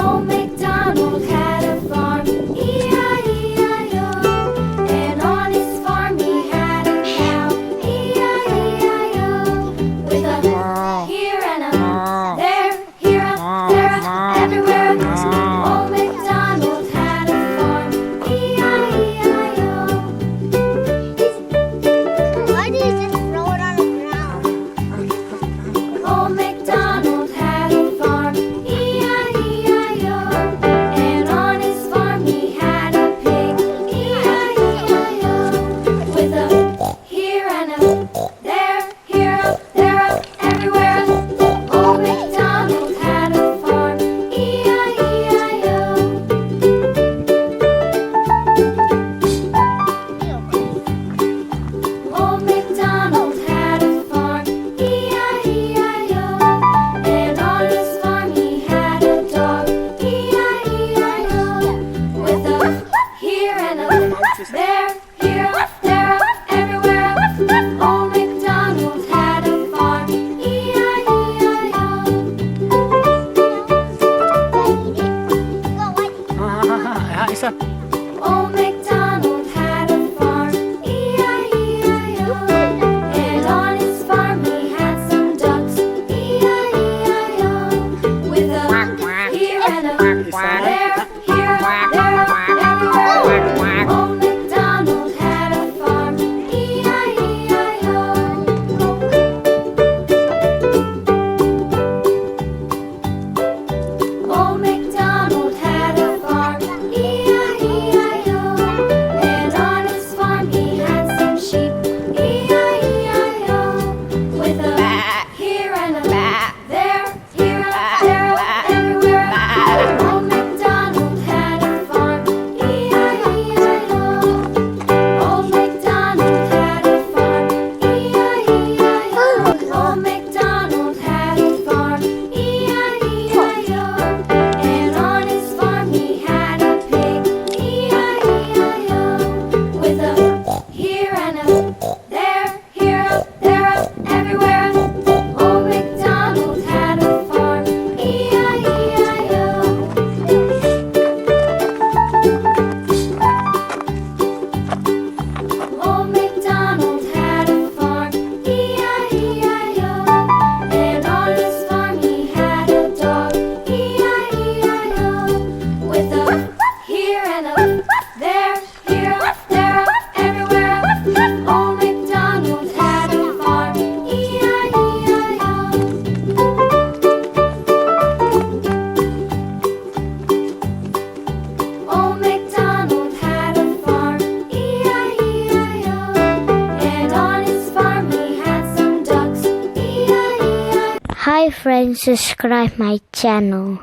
Old MacDonald had a farm, E-I-E-I-O. And on his farm he had a cow, E-I-E-I-O. With a here and a there, here a there, everywhere. Old MacDonald had a farm, E-I-E-I-O. Why do you just throw it on the ground? Old MacDonald had a farm, E-I-E-I-O. And on his farm he had a pig, E-I-E-I-O. With a here and a there, here a there, a everywhere. Old MacDonald had a farm, E-I-E-I-O. Old MacDonald had a farm, E-I-E-I-O. And on his farm he had a dog, E-I-E-I-O. With a here and a there, here, there, everywhere. Old MacDonald had a farm, E-I-E-I-O. Isa. Old MacDonald had a farm, E-I-E-I-O. And on his farm he had some ducks, E-I-E-I-O. With a here and a there, here, there, everywhere. Old MacDonald had a farm, E-I-E-I-O. Old MacDonald had a farm, E-I-E-I-O. And on his farm he had some sheep, E-I-E-I-O. With a here and a there, here, there, everywhere. Old MacDonald had a farm, E-I-E-I-O. Old MacDonald had a farm, E-I-E-I-O. Old MacDonald had a farm, E-I-E-I-O. And on his farm he had a pig, E-I-E-I-O. With a here and a there, here, there, everywhere. Old MacDonald had a farm, E-I-E-I-O. Old MacDonald had a farm, E-I-E-I-O. And on his farm he had a dog, E-I-E-I-O. With a here and a there, here, there, everywhere. Old MacDonald had a farm, E-I-E-I-O. Old MacDonald had a farm, E-I-E-I-O. And on his farm he had some ducks, E-I-E-I-O. Hi friends, subscribe my channel.